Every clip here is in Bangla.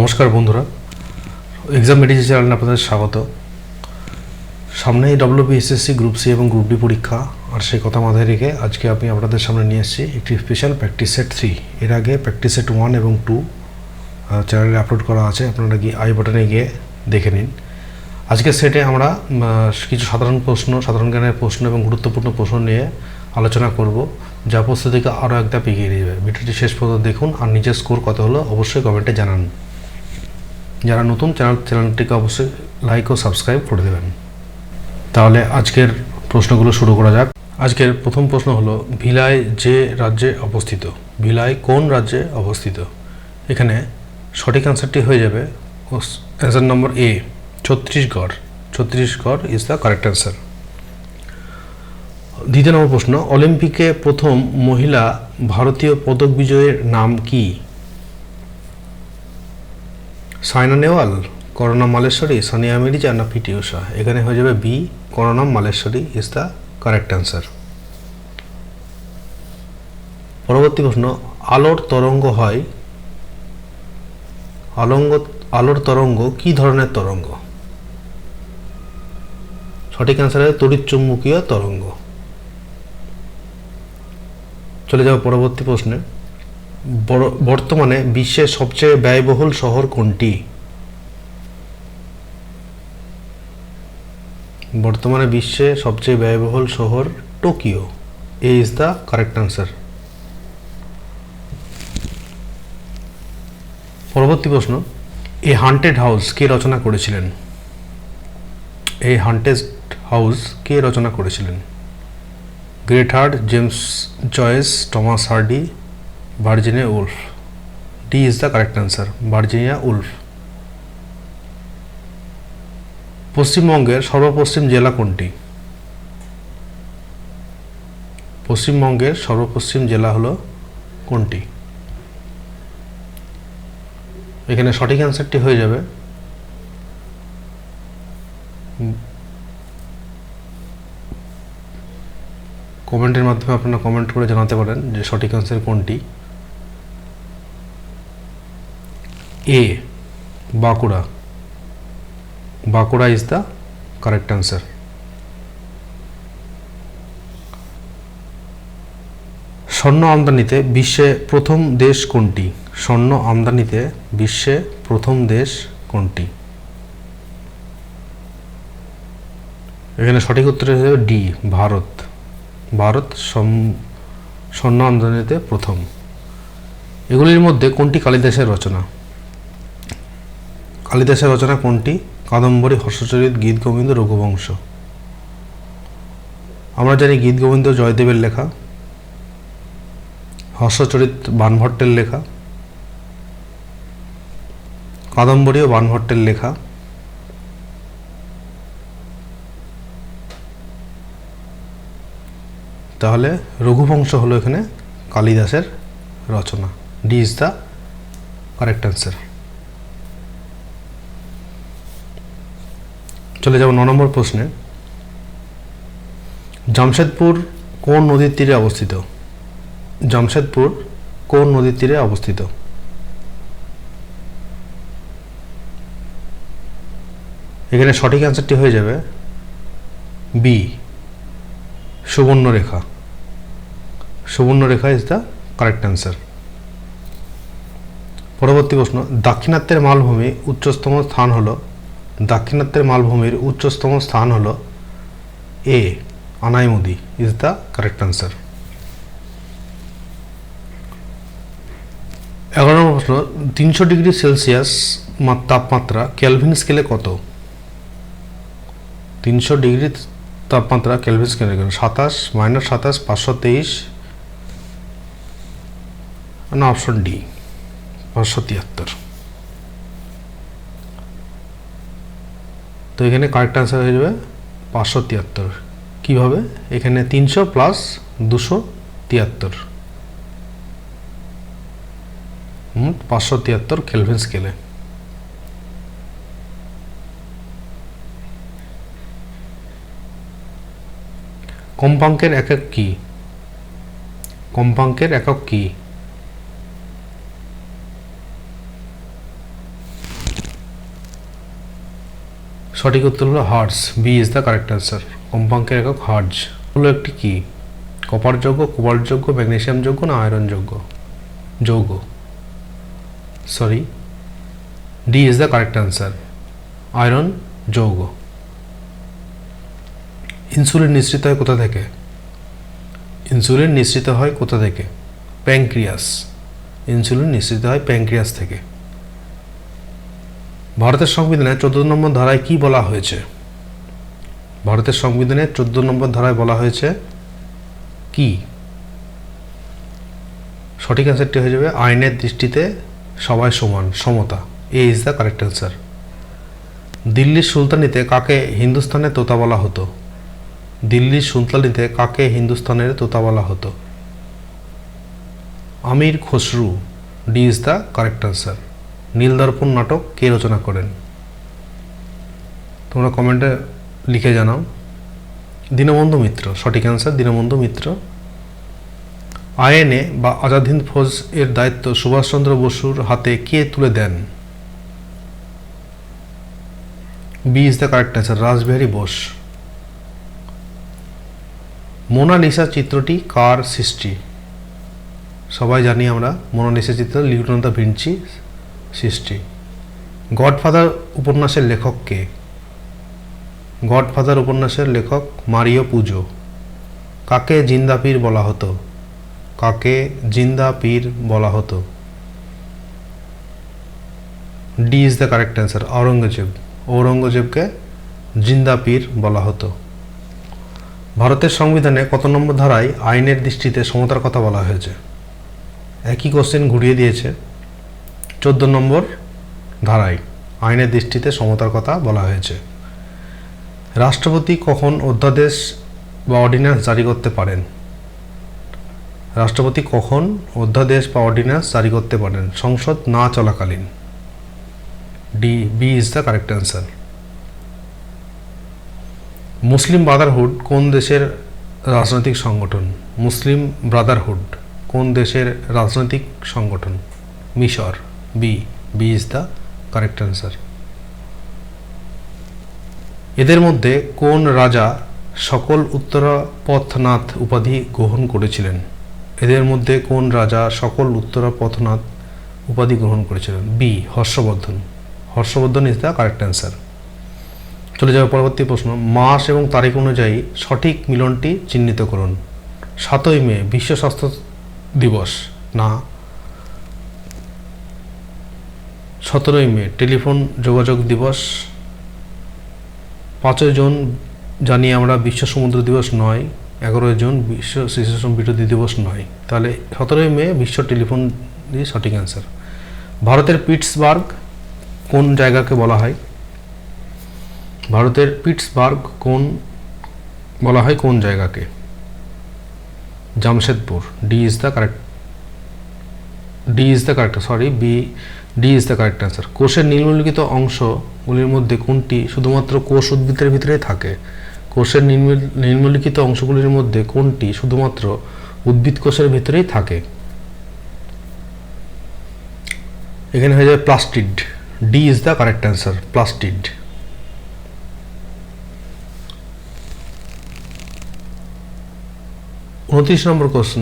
নমস্কার বন্ধুরা, এক্সাম মেডিসি চ্যানেলে আপনাদের স্বাগত। সামনেই WBSSC গ্রুপ সি এবং গ্রুপ ডি পরীক্ষা, আর সেই কথা মাথায় রেখে আজকে আমি আপনাদের সামনে নিয়ে এসেছি একটি স্পেশাল প্র্যাকটিস সেট 3। এর আগে প্র্যাকটিস সেট 1 এবং 2 চ্যানেলে আপলোড করা আছে, আপনারা গিয়ে আই বাটনে গিয়ে দেখে নিন। আজকের সেটে আমরা কিছু সাধারণ জ্ঞানের প্রশ্ন এবং গুরুত্বপূর্ণ প্রশ্ন নিয়ে আলোচনা করব, যা প্রস্তুতিকে আরও এক ধাপ এগিয়ে নিয়ে যাবে। ভিডিওটি শেষ পর্যন্ত দেখুন, আর নিজের স্কোর কত হলো অবশ্যই কমেন্টে জানান। যারা নতুন চ্যানেলটিকে অবশ্যই লাইক ও সাবস্ক্রাইব করে দেবেন। তাহলে আজকের প্রশ্নগুলো শুরু করা যাক। আজকের প্রথম প্রশ্ন হলো, ভিলাই যে রাজ্যে অবস্থিত? ভিলাই কোন রাজ্যে অবস্থিত? এখানে সঠিক অ্যান্সারটি হয়ে যাবে answer number A, Chhattisgarh. Chhattisgarh is the correct answer. দ্বিতীয় নম্বর প্রশ্ন, অলিম্পিকে প্রথম মহিলা ভারতীয় পদক বিজয়ের নাম কি? সাইনা নেওয়াল, করোনা মালেশ্বরী, সানিয়া মির্জা না পিটি উষা? এখানে হয়ে যাবে B, Karnam Malleswari is the correct answer. পরবর্তী প্রশ্ন, আলোর তরঙ্গ হয় আলোর তরঙ্গ কি ধরনের তরঙ্গ? সঠিক অ্যান্সার হবে তড়িৎচুম্বকীয় তরঙ্গ। চলে যাও পরবর্তী প্রশ্নে। বর্তমানে বিশ্বের সবচেয়ে ব্যয়বহুল শহর কোনটি? বর্তমানে বিশ্বে সবচেয়ে ব্যয়বহুল শহর Tokyo. A is the correct answer. পরবর্তী প্রশ্ন, এ হান্টেড হাউস কে রচনা করেছিলেন? এই হান্টেড হাউস কে রচনা করেছিলেন? Bret Harte, James Joyce, Thomas Hardy, Virginia Woolf? D is the correct answer, Virginia Woolf. পশ্চিমবঙ্গের সর্বপশ্চিম জেলা কোনটি? পশ্চিমবঙ্গের সর্বপশ্চিম জেলা হলো কোনটি? এখানে সঠিক অ্যান্সারটি হয়ে যাবে কমেন্টের মাধ্যমে আপনারা কমেন্ট করে জানাতে পারেন যে সঠিক অ্যান্সার কোনটি। A, Bankura. Bankura is the correct answer. স্বর্ণ আমদানিতে বিশ্বে প্রথম দেশ কোনটি? স্বর্ণ আমদানিতে বিশ্বে প্রথম দেশ কোনটি? এখানে সঠিক উত্তর হিসেবে ডি, ভারত। ভারত স্বর্ণ আমদানিতে প্রথম। এগুলির মধ্যে কোনটি কালিদাসের রচনা? কালিদাসের রচনা কোনটি? কাদম্বরী, হর্ষচরিত, গীতগোবিন্দ, রঘুবংশ? আমরা জানি গীতগোবিন্দ জয়দেবের লেখা, হর্ষচরিত বাণভট্টের লেখা, কাদম্বরীও বাণভট্টের লেখা। তাহলে রঘুবংশ হলো এখানে কালিদাসের রচনা। D is the correct answer. চলে যাব 9 নম্বর প্রশ্নে। জামশেদপুর কোন নদীর তীরে অবস্থিত? জামশেদপুর কোন নদীর তীরে অবস্থিত? এখানে সঠিক অ্যান্সারটি হয়ে যাবে B, Subarnarekha. Subarnarekha is the correct answer. পরবর্তী প্রশ্ন, দাক্ষিণাত্যের মালভূমির উচ্চতম স্থান হলো A, Anaimudi is the correct answer. 11 নম্বর প্রশ্ন, 300 ডিগ্রি সেলসিয়াস তাপমাত্রা কেলভিন স্কেলে কত? 300 ডিগ্রি তাপমাত্রা কেলভিন স্কেলে 27, -27, 523 না অপশন ডি 573? তো এখানে কারেক্ট অ্যান্সার হয়ে যাবে 573। কীভাবে? এখানে 300 প্লাস 273, 573 কেলভিন স্কেলে। কম্পাঙ্কের একক কি? কম্পাঙ্কের একক কি? সঠিক উত্তর হলো hertz, B is the correct answer. কম্পাঙ্কের একক হার্টজ হলো একটি কি? কপার যৌগ, কোবাল্ট যৌগ, ম্যাগনেসিয়াম যৌগ না আয়রন যৌগ? যৌগ, sorry, D is the correct answer, iron যৌগ। ইনসুলিন নিঃসৃত হয় কোথা থেকে? ইনসুলিন নিঃসৃত হয় কোথা থেকে? প্যানক্রিয়াস। ইনসুলিন নিঃসৃত হয় প্যানক্রিয়াস থেকে। ভারতের সংবিধানে 14 নম্বর ধারায় কি বলা হয়েছে? ভারতের সংবিধানে 14 নম্বর ধারায় বলা হয়েছে কি? সঠিক অ্যান্সারটি হয়ে যাবে আইনের দৃষ্টিতে সবাই সমান, সমতা। এ ইজ দ্য কারেক্ট অ্যান্সার। দিল্লির সুলতানিতে কাকে হিন্দুস্তানের তোতা বলা হতো? দিল্লির সুলতানিতে কাকে হিন্দুস্তানের তোতা বলা হতো? Amir Khusrau, D is the correct answer. Nildarpan নাটক কে রচনা করেন? তোমরা কমেন্টে লিখে জানাও। দীনবন্ধু মিত্র, সঠিক অ্যান্সার দীনবন্ধু মিত্র। আইএনএ বা আজাদ হিন্দ ফৌজ এর দায়িত্ব সুভাষচন্দ্র বসুর হাতে কে তুলে দেন? B is the correct answer, Rashbehari Bose. Mona Lisa চিত্রটি কার সৃষ্টি? সবাই জানি আমরা মোনালিসা চিত্র লিওনার্দো দা ভিঞ্চি সৃষ্টি। গডফাদার উপন্যাসের লেখক কে? গডফাদার উপন্যাসের লেখক মারিও পুজো। কাকে জিন্দা পীর বলা হতো? কাকে জিন্দা পীর বলা হতো? D is the correct answer, Aurangzeb. ঔরঙ্গজেবকে জিন্দা পীর বলা হতো। ভারতের সংবিধানে কত নম্বর ধারায় আইনের দৃষ্টিতে সমতার কথা বলা হয়েছে? একই কোশ্চেন ঘুরিয়ে দিয়েছে। 14 নম্বর ধারায় আইনের দৃষ্টিতে সমতার কথা বলা হয়েছে। রাষ্ট্রপতি কখন অধ্যাদেশ বা অর্ডিন্যান্স জারি করতে পারেন? রাষ্ট্রপতি কখন অধ্যাদেশ বা অর্ডিন্যান্স জারি করতে পারেন? সংসদ না চলাকালীন। D, B is the correct answer. Muslim Brotherhood কোন দেশের রাজনৈতিক সংগঠন? মুসলিম ব্রাদারহুড কোন দেশের রাজনৈতিক সংগঠন? মিশর, B, B is the correct answer. এদের মধ্যে কোন রাজা সকল উত্তরাপথনাথ উপাধি গ্রহণ করেছিলেন? এদের মধ্যে কোন রাজা সকল উত্তরাপথনাথ উপাধি গ্রহণ করেছিলেন? B, Harshavardhan. Harshavardhan is the correct answer. চলে যাবে পরবর্তী প্রশ্ন। মাস এবং তারিখ অনুযায়ী সঠিক মিলনটি চিহ্নিত করুন। 7ই মে বিশ্ব স্বাস্থ্য দিবস না 17ই মে টেলিফোন যোগাযোগ দিবস? 5ই জুন জানি আমরা বিশ্ব সমুদ্র দিবস নয়, 11ই জুন বিশ্ব শিশু বিরোধী দিবস নয়, তাহলে 17ই মে বিশ্ব টেলিফোন দিয়ে সঠিক অ্যান্সার। ভারতের পিটসবার্গ কোন জায়গাকে বলা হয়? ভারতের পিটসবার্গ কোন বলা হয় কোন জায়গাকে? Jamshedpur. D is the correct, D is the correct, sorry, B, D is the correct answer. কোষের নিম্নলিখিত অংশগুলির মধ্যে কোনটি শুধুমাত্র কোষ উদ্ভিদের ভিতরে থাকে? কোষের নিম্নলিখিত অংশগুলির মধ্যে কোনটি শুধুমাত্র উদ্ভিদ কোষের ভিতরেই থাকে? এখানে হয়ে যাবে plastid. D is the correct answer, plastid. উনত্রিশ নম্বর প্রশ্ন,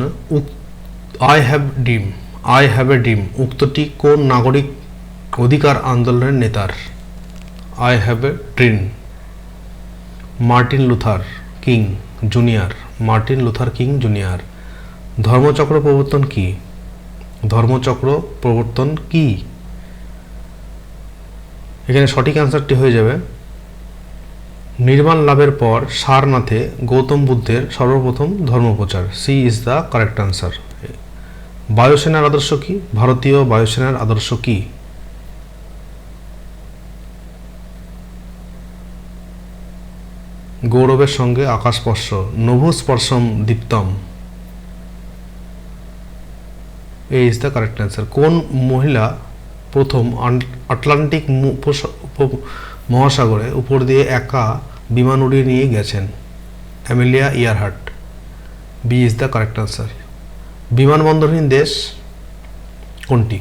I have dream, I have a dream উক্তটি কোন নাগরিক অধিকার আন্দোলনের নেতার? I have a dream, Martin Luther King junior. Martin Luther King junior. Dharmachakra Pravartan কি? ধর্মচক্র প্রবর্তন কি? এখানে সঠিক অ্যান্সারটি হয়ে যাবে নির্বাণ লাভের পর সারনাথে গৌতম বুদ্ধের সর্বপ্রথম ধর্মপ্রচার। C is the correct answer. বায়ুসেনার আদর্শ কি? ভারতীয় বায়ুসেনার আদর্শ কি? গৌরবের সঙ্গে আকাশস্পর্শ, নভুস্পর্শম দীপ্তম। A is the correct answer. কোন মহিলা প্রথম আটলান্টিক মহাসাগরে উপর দিয়ে একা বিমান উড়িয়ে নিয়ে গেছেন? Amelia Earhart. B is the correct answer. বিমানবন্দরহীন দেশ কোনটি?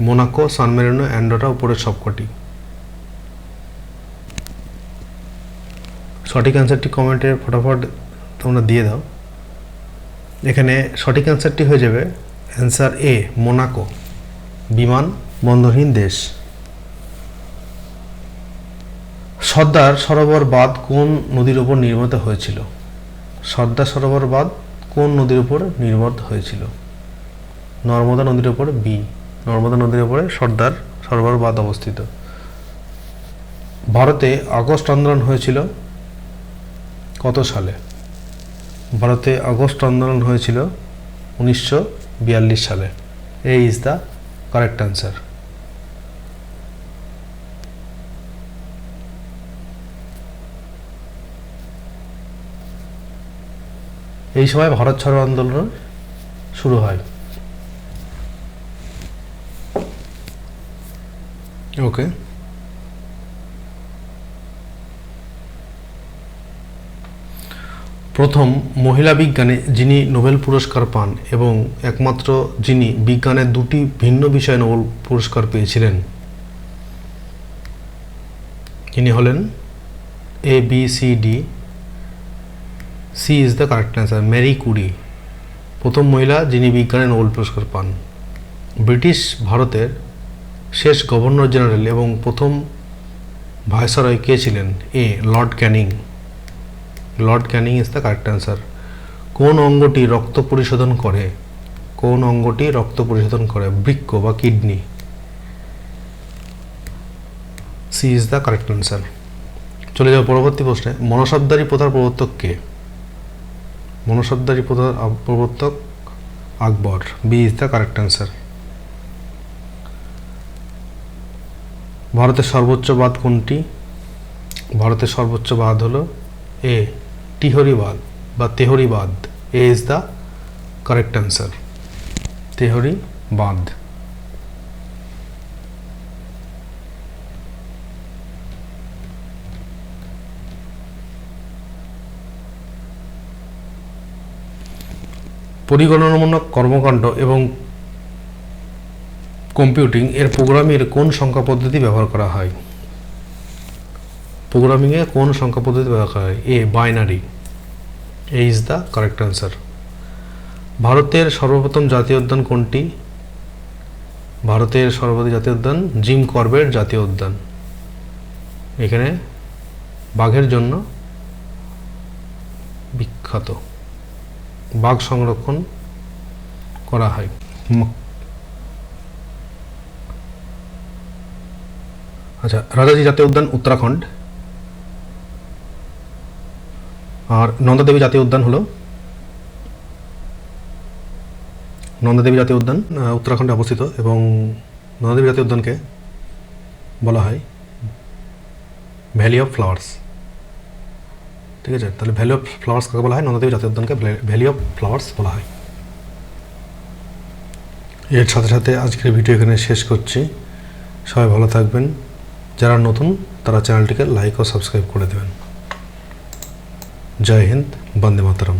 মোনাকো, সান মেরিনো, অ্যান্ডোরা, উপরের সবকটি। সঠিক অ্যান্সারটি কমেন্টে ফটাফট তোমরা দিয়ে দাও। এখানে সঠিক অ্যান্সারটি হয়ে যাবে অ্যান্সার এ, মোনাকো, বিমান বন্দরহীন দেশ। সর্দার সরোবর বাঁধ কোন নদীর উপর নির্মিত হয়েছিল? সর্দার সরোবর বাঁধ কোন নদীর উপর নির্মিত হয়েছিল? নর্মদা নদীর উপর, বি, নর্মদা নদীর উপরে সর্দার সরোবর বাঁধ অবস্থিত। ভারতে আগস্ট আন্দোলন হয়েছিল কত সালে? ভারতে আগস্ট আন্দোলন হয়েছিল 1942 সালে। এ ইজ দ্য কারেক্ট অ্যান্সার। এই সময় ভারত ছাড়ো আন্দোলন শুরু হয়। ওকে, প্রথম মহিলা বিজ্ঞানী যিনি নোবেল পুরস্কার পান এবং একমাত্র যিনি বিজ্ঞানের দুটি ভিন্ন বিষয়ে নোবেল পুরস্কার পেয়েছিলেন, তিনি হলেন A, B, C, D. C is the correct answer, Marie Curie, প্রথম মহিলা যিনি বিজ্ঞানে নোবেল পুরস্কার পান। ব্রিটিশ ভারতের শেষ গভর্নর জেনারেল এবং প্রথম ভাইসরয় কে ছিলেন? A, Lord Canning. Lord Canning is the correct answer. কোন অঙ্গটি রক্ত পরিশোধন করে? কোন অঙ্গটি রক্ত পরিশোধন করে? বৃক্ক বা kidney. C is the correct answer. চলে যাও পরবর্তী প্রশ্নে। মনসবদারি প্রথার প্রবর্তক কে? মনসবদারি প্রথার প্রবর্তক Akbar. B is the correct answer. ভারতের সর্বোচ্চ বাঁধ কোনটি? ভারতের সর্বোচ্চ বাঁধ হলো এ, টিহরি বাঁধ বা তেহরি বাঁধ। A is the correct answer, Tehri বাঁধ। পরিগণনামূলক কর্মকাণ্ড এবং কম্পিউটিং এর প্রোগ্রামিংয়ের কোন সংখ্যা পদ্ধতি ব্যবহার করা হয়? প্রোগ্রামিংয়ে কোন সংখ্যা পদ্ধতি ব্যবহার করা হয়? A, binary. A is the correct answer. ভারতের সর্বপ্রথম জাতীয় উদ্যান কোনটি? ভারতের সর্বপ্রথম জাতীয় উদ্যান জিম করবেট জাতীয় উদ্যান। এখানে বাঘের জন্য বিখ্যাত, বাঘ সংরক্ষণ করা হয়। আচ্ছা, রাজাজি জাতীয় উদ্যান উত্তরাখণ্ড, আর নন্দাদেবী জাতীয় উদ্যান হলো, নন্দাদেবী জাতীয় উদ্যান উত্তরাখণ্ডে অবস্থিত এবং নন্দাদেবী জাতীয় উদ্যানকে বলা হয় ভ্যালি অফ ফ্লাওয়ার্স। ঠিক আছে, তাহলে ভ্যালি অফ ফ্লাওয়ার্স কাকে বলা হয়? নন্দাদেবী জাতীয় উদ্যানকে ভ্যালি অফ ফ্লাওয়ার্স বলা হয়। এর সাথে সাথে আজকের ভিডিও এখানে শেষ করছি। সবাই ভালো থাকবেন। যারা নতুন তারা চ্যানেলটিকে লাইক ও সাবস্ক্রাইব করে দেবেন। জয় হিন্দ, বন্দে মাতরম।